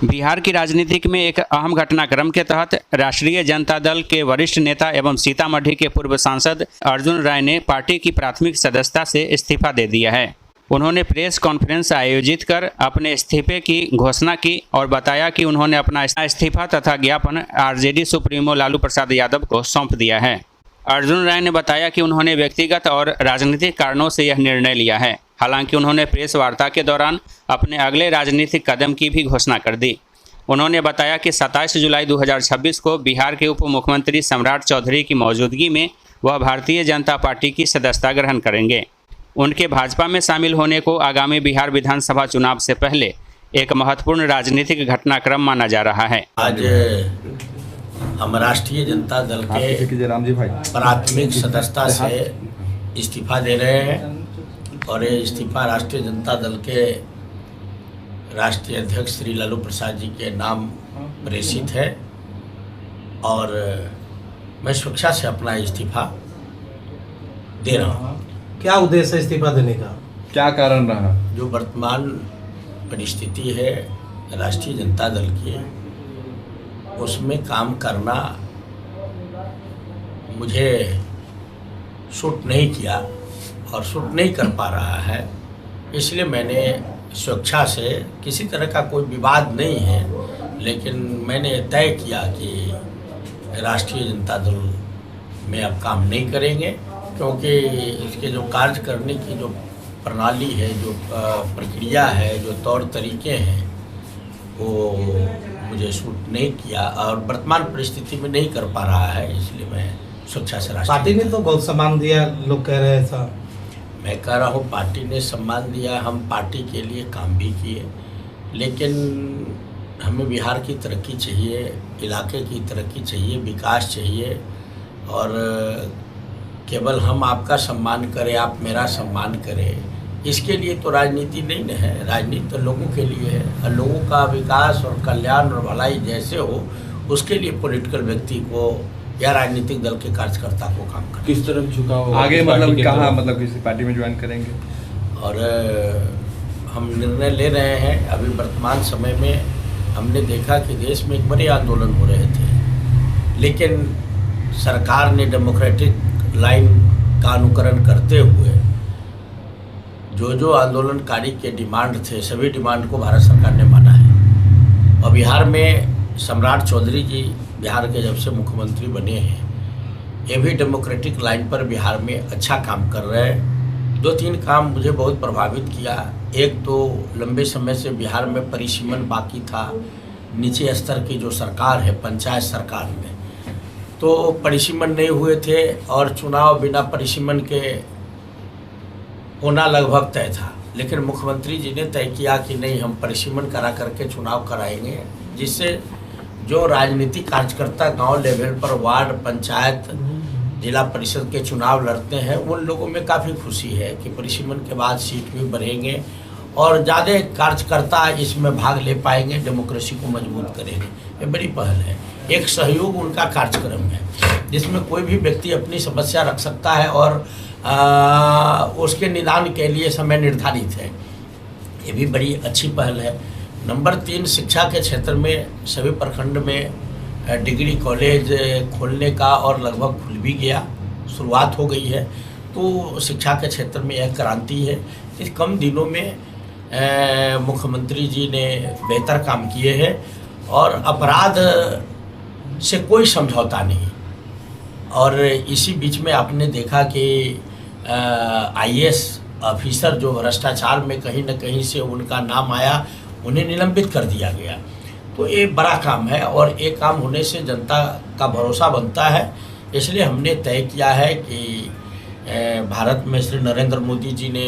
बिहार की राजनीति में एक अहम घटनाक्रम के तहत राष्ट्रीय जनता दल के वरिष्ठ नेता एवं सीतामढ़ी के पूर्व सांसद अर्जुन राय ने पार्टी की प्राथमिक सदस्यता से इस्तीफा दे दिया है। उन्होंने प्रेस कॉन्फ्रेंस आयोजित कर अपने इस्तीफे की घोषणा की और बताया कि उन्होंने अपना इस्तीफा तथा ज्ञापन आरजेडी सुप्रीमो लालू प्रसाद यादव को सौंप दिया है। अर्जुन राय ने बताया कि उन्होंने व्यक्तिगत और राजनीतिक कारणों से यह निर्णय लिया है। हालांकि उन्होंने प्रेस वार्ता के दौरान अपने अगले राजनीतिक कदम की भी घोषणा कर दी। उन्होंने बताया कि 27 जुलाई 2026 को बिहार के उप मुख्यमंत्री सम्राट चौधरी की मौजूदगी में वह भारतीय जनता पार्टी की सदस्यता ग्रहण करेंगे। उनके भाजपा में शामिल होने को आगामी बिहार विधानसभा चुनाव से पहले एक महत्वपूर्ण राजनीतिक घटनाक्रम माना जा रहा है। आज हम राष्ट्रीय जनता दल के प्राथमिक सदस्यता से इस्तीफा दे रहे हैं और ये इस्तीफा राष्ट्रीय जनता दल के राष्ट्रीय अध्यक्ष श्री लालू प्रसाद जी के नाम प्रेषित है और मैं स्वेच्छा से अपना इस्तीफा दे रहा हूँ। क्या उद्देश्य है इस्तीफा देने का, क्या कारण रहा? जो वर्तमान परिस्थिति है राष्ट्रीय जनता दल की, उसमें काम करना मुझे सूट नहीं किया और सूट नहीं कर पा रहा है, इसलिए मैंने स्वेच्छा से, किसी तरह का कोई विवाद नहीं है, लेकिन मैंने तय किया कि राष्ट्रीय जनता दल में अब काम नहीं करेंगे, क्योंकि इसके जो कार्य करने की जो प्रणाली है, जो प्रक्रिया है, जो तौर तरीके हैं, वो मुझे सूट नहीं किया और वर्तमान परिस्थिति में नहीं कर पा रहा है, इसलिए मैं स्वेच्छा से पार्टी ने तो बहुत सम्मान दिया, लोग कह रहे हैं ऐसा। मैं कह रहा हूँ पार्टी ने सम्मान दिया, हम पार्टी के लिए काम भी किए, लेकिन हमें बिहार की तरक्की चाहिए, इलाके की तरक्की चाहिए, विकास चाहिए और केवल हम आपका सम्मान करें, आप मेरा सम्मान करें, इसके लिए तो राजनीति नहीं न है। राजनीति तो लोगों के लिए है और लोगों का विकास और कल्याण और भलाई जैसे हो उसके लिए पॉलिटिकल व्यक्ति को या राजनीतिक दल के कार्यकर्ता को काम करना। किस तरफ झुकाव आगे, मतलब कहाँ, मतलब किसी पार्टी में ज्वाइन करेंगे? और हम निर्णय ले रहे हैं। अभी वर्तमान समय में हमने देखा कि देश में एक बड़े आंदोलन हो रहे थे, लेकिन सरकार ने डेमोक्रेटिक लाइन का अनुकरण करते हुए जो आंदोलनकारी के डिमांड थे, सभी डिमांड को भारत सरकार ने माना है। और बिहार में सम्राट चौधरी जी बिहार के जब से मुख्यमंत्री बने हैं, ये भी डेमोक्रेटिक लाइन पर बिहार में अच्छा काम कर रहे हैं। 2-3 काम मुझे बहुत प्रभावित किया। एक तो लंबे समय से बिहार में परिसीमन बाकी था, नीचे स्तर की जो सरकार है पंचायत सरकार में, तो परिसीमन नहीं हुए थे और चुनाव बिना परिसीमन के होना लगभग तय था। लेकिन मुख्यमंत्री जी ने तय किया कि नहीं, हम परिसीमन करा करके चुनाव कराएंगे, जिससे जो राजनीतिक कार्यकर्ता गांव लेवल पर वार्ड, पंचायत, जिला परिषद के चुनाव लड़ते हैं, उन लोगों में काफ़ी खुशी है कि परिसीमन के बाद सीट भी बढ़ेंगे और ज़्यादा कार्यकर्ता इसमें भाग ले पाएंगे, डेमोक्रेसी को मजबूत करेंगे। ये बड़ी पहल है, एक सहयोग उनका कार्यक्रम है जिसमें कोई भी व्यक्ति अपनी समस्या रख सकता है और उसके निदान के लिए समय निर्धारित है। ये भी बड़ी अच्छी पहल है। नंबर 3, शिक्षा के क्षेत्र में सभी प्रखंड में डिग्री कॉलेज खोलने का और लगभग खुल भी गया, शुरुआत हो गई है। तो शिक्षा के क्षेत्र में यह क्रांति है। इस कम दिनों में मुख्यमंत्री जी ने बेहतर काम किए हैं और अपराध से कोई समझौता नहीं। और इसी बीच में आपने देखा कि IAS ऑफिसर जो भ्रष्टाचार में कहीं न कहीं से उनका नाम आया, उन्हें निलंबित कर दिया गया। तो ये बड़ा काम है और एक काम होने से जनता का भरोसा बनता है। इसलिए हमने तय किया है कि भारत में श्री नरेंद्र मोदी जी ने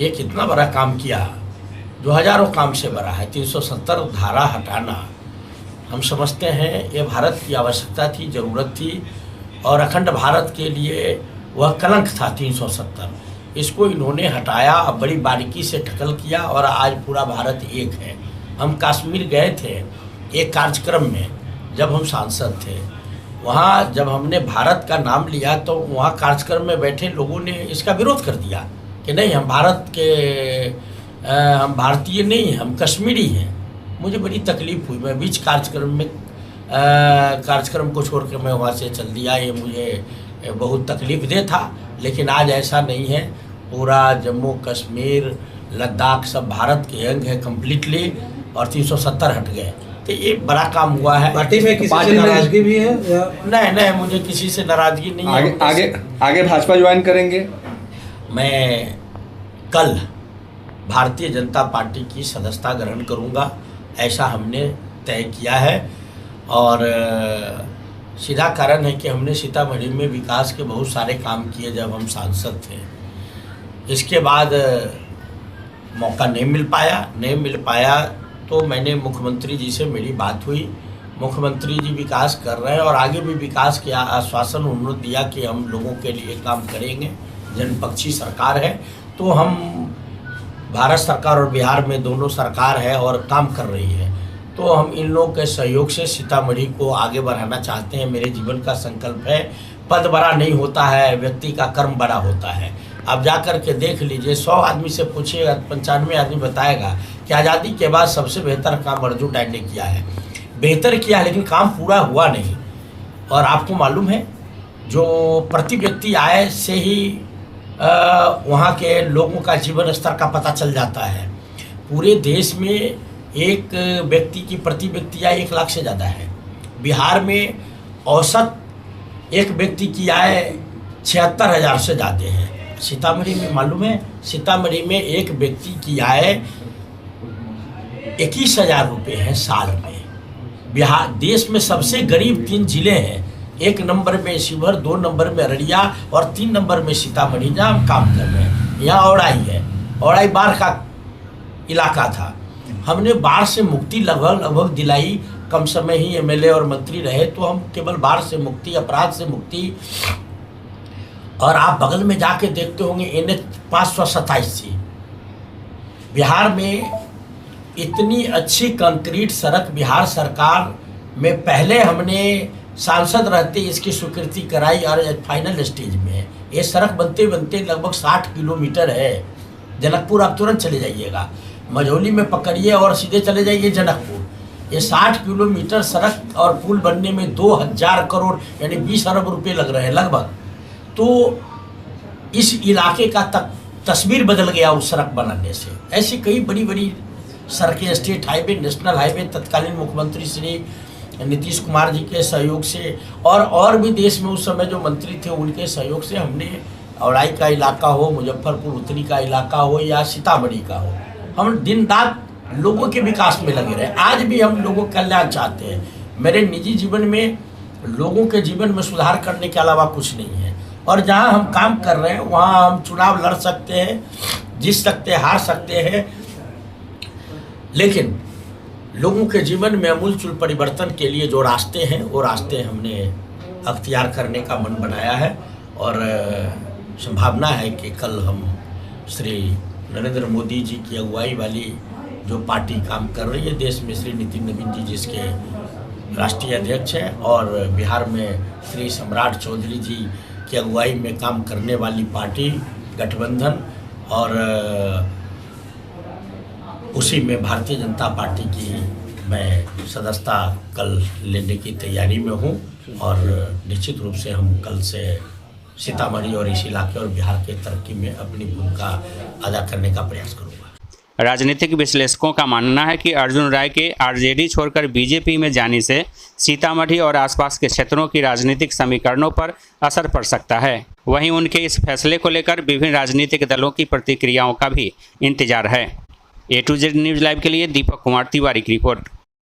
एक इतना बड़ा काम किया जो हजारों काम से बड़ा है। 370 धारा हटाना, हम समझते हैं ये भारत की आवश्यकता थी, ज़रूरत थी और अखंड भारत के लिए वह कलंक था 370। इसको इन्होंने हटाया, बड़ी बारीकी से टैकल किया और आज पूरा भारत एक है। हम कश्मीर गए थे एक कार्यक्रम में, जब हम सांसद थे, वहाँ जब हमने भारत का नाम लिया तो वहाँ कार्यक्रम में बैठे लोगों ने इसका विरोध कर दिया कि नहीं, हम भारत के हम भारतीय नहीं, हम कश्मीरी हैं। मुझे बड़ी तकलीफ़ हुई। मैं बीच कार्यक्रम को छोड़ कर मैं वहाँ से चल दिया। ये मुझे बहुत तकलीफ दे था, लेकिन आज ऐसा नहीं है। पूरा जम्मू कश्मीर लद्दाख सब भारत के अंग है कम्प्लीटली, और 370 हट गए, तो ये बड़ा काम हुआ है। पार्टी में किसी से नाराजगी भी है या नहीं, मुझे किसी से नाराजगी नहीं है। आगे भाजपा ज्वाइन करेंगे? मैं कल भारतीय जनता पार्टी की सदस्यता ग्रहण करूंगा, ऐसा हमने तय किया है। और सीधा कारण है कि हमने सीतामढ़ी में विकास के बहुत सारे काम किए जब हम सांसद थे। इसके बाद मौका नहीं मिल पाया तो मैंने मुख्यमंत्री जी से मेरी बात हुई। मुख्यमंत्री जी विकास कर रहे हैं और आगे भी विकास के आश्वासन उन्होंने दिया कि हम लोगों के लिए काम करेंगे। जनपक्षी सरकार है, तो हम भारत सरकार और बिहार में दोनों सरकार है और काम कर रही है, तो हम इन लोगों के सहयोग से सीतामढ़ी को आगे बढ़ाना चाहते हैं। मेरे जीवन का संकल्प है। पद बड़ा नहीं होता है, व्यक्ति का कर्म बड़ा होता है। आप जा कर के देख लीजिए, 100 आदमी से पूछिएगा 95 आदमी बताएगा कि आज़ादी के बाद सबसे बेहतर काम अर्जुन राय ने किया है। बेहतर किया है, लेकिन काम पूरा हुआ नहीं। और आपको मालूम है, जो प्रति व्यक्ति आय से ही वहाँ के लोगों का जीवन स्तर का पता चल जाता है। पूरे देश में एक व्यक्ति की प्रति व्यक्ति आय 1 लाख से ज़्यादा है। बिहार में औसत एक व्यक्ति की आय 76,000 से ज़्यादा है। सीतामढ़ी में मालूम है, सीतामढ़ी में एक व्यक्ति की आय 21,000 रुपये है साल में। बिहार देश में सबसे गरीब 3 जिले हैं। 1 नंबर में शिवहर, 2 नंबर में अररिया और 3 नंबर में सीतामढ़ी, जहाँ हम काम कर रहे हैं। यहाँ औड़ाई है, औड़ाई बाढ़ का इलाका था। हमने बाढ़ से मुक्ति लगभग दिलाई। कम समय ही एमएलए और मंत्री रहे, तो हम केवल बाढ़ से मुक्ति, अपराध से मुक्ति। और आप बगल में जाके देखते होंगे NH 527 थी। बिहार में इतनी अच्छी कंक्रीट सड़क बिहार सरकार में पहले हमने सांसद रहते इसकी स्वीकृति कराई और फाइनल स्टेज में है। ये सड़क बनते बनते लगभग 60 किलोमीटर है। जनकपुर आप तुरंत चले जाइएगा, मझौली में पकड़िए और सीधे चले जाइए जनकपुर। ये 60 किलोमीटर सड़क और पुल बनने में 2000 करोड़ यानी 20 अरब रुपये लग रहे हैं लगभग। तो इस इलाके का तस्वीर बदल गया उस सड़क बनाने से। ऐसी कई बड़ी बड़ी सड़कें, स्टेट हाईवे, नेशनल हाईवे, तत्कालीन मुख्यमंत्री श्री नीतीश कुमार जी के सहयोग से और भी देश में उस समय जो मंत्री थे उनके सहयोग से हमने औड़ाई का इलाका हो, मुजफ्फरपुर उत्तरी का इलाका हो या सीतामढ़ी का हो, हम दिन रात लोगों के विकास में लगे रहे। आज भी हम लोगों का कल्याण चाहते हैं। मेरे निजी जीवन में लोगों के जीवन में सुधार करने के अलावा कुछ नहीं है। और जहां हम काम कर रहे हैं वहां हम चुनाव लड़ सकते हैं, जीत सकते हैं, हार सकते हैं, लेकिन लोगों के जीवन में अमूलचूल परिवर्तन के लिए जो रास्ते हैं वो रास्ते हमने अख्तियार करने का मन बनाया है। और संभावना है कि कल हम श्री नरेंद्र मोदी जी की अगुवाई वाली जो पार्टी काम कर रही है देश में, श्री नितिन नवीन जी जिसके राष्ट्रीय अध्यक्ष हैं, और बिहार में श्री सम्राट चौधरी जी की अगुवाई में काम करने वाली पार्टी गठबंधन, और उसी में भारतीय जनता पार्टी की मैं सदस्यता कल लेने की तैयारी में हूँ। और निश्चित रूप से हम कल से सीतामढ़ी और इस इलाके और बिहार के तरक्की में अपनी भूमिका अदा करने का प्रयास करूँगा। राजनीतिक विश्लेषकों का मानना है कि अर्जुन राय के आरजेडी छोड़कर बीजेपी में जाने से सीतामढ़ी और आसपास के क्षेत्रों की राजनीतिक समीकरणों पर असर पड़ सकता है। वहीं उनके इस फैसले को लेकर विभिन्न राजनीतिक दलों की प्रतिक्रियाओं का भी इंतजार है। A to Z news live के लिए दीपक कुमार तिवारी की रिपोर्ट।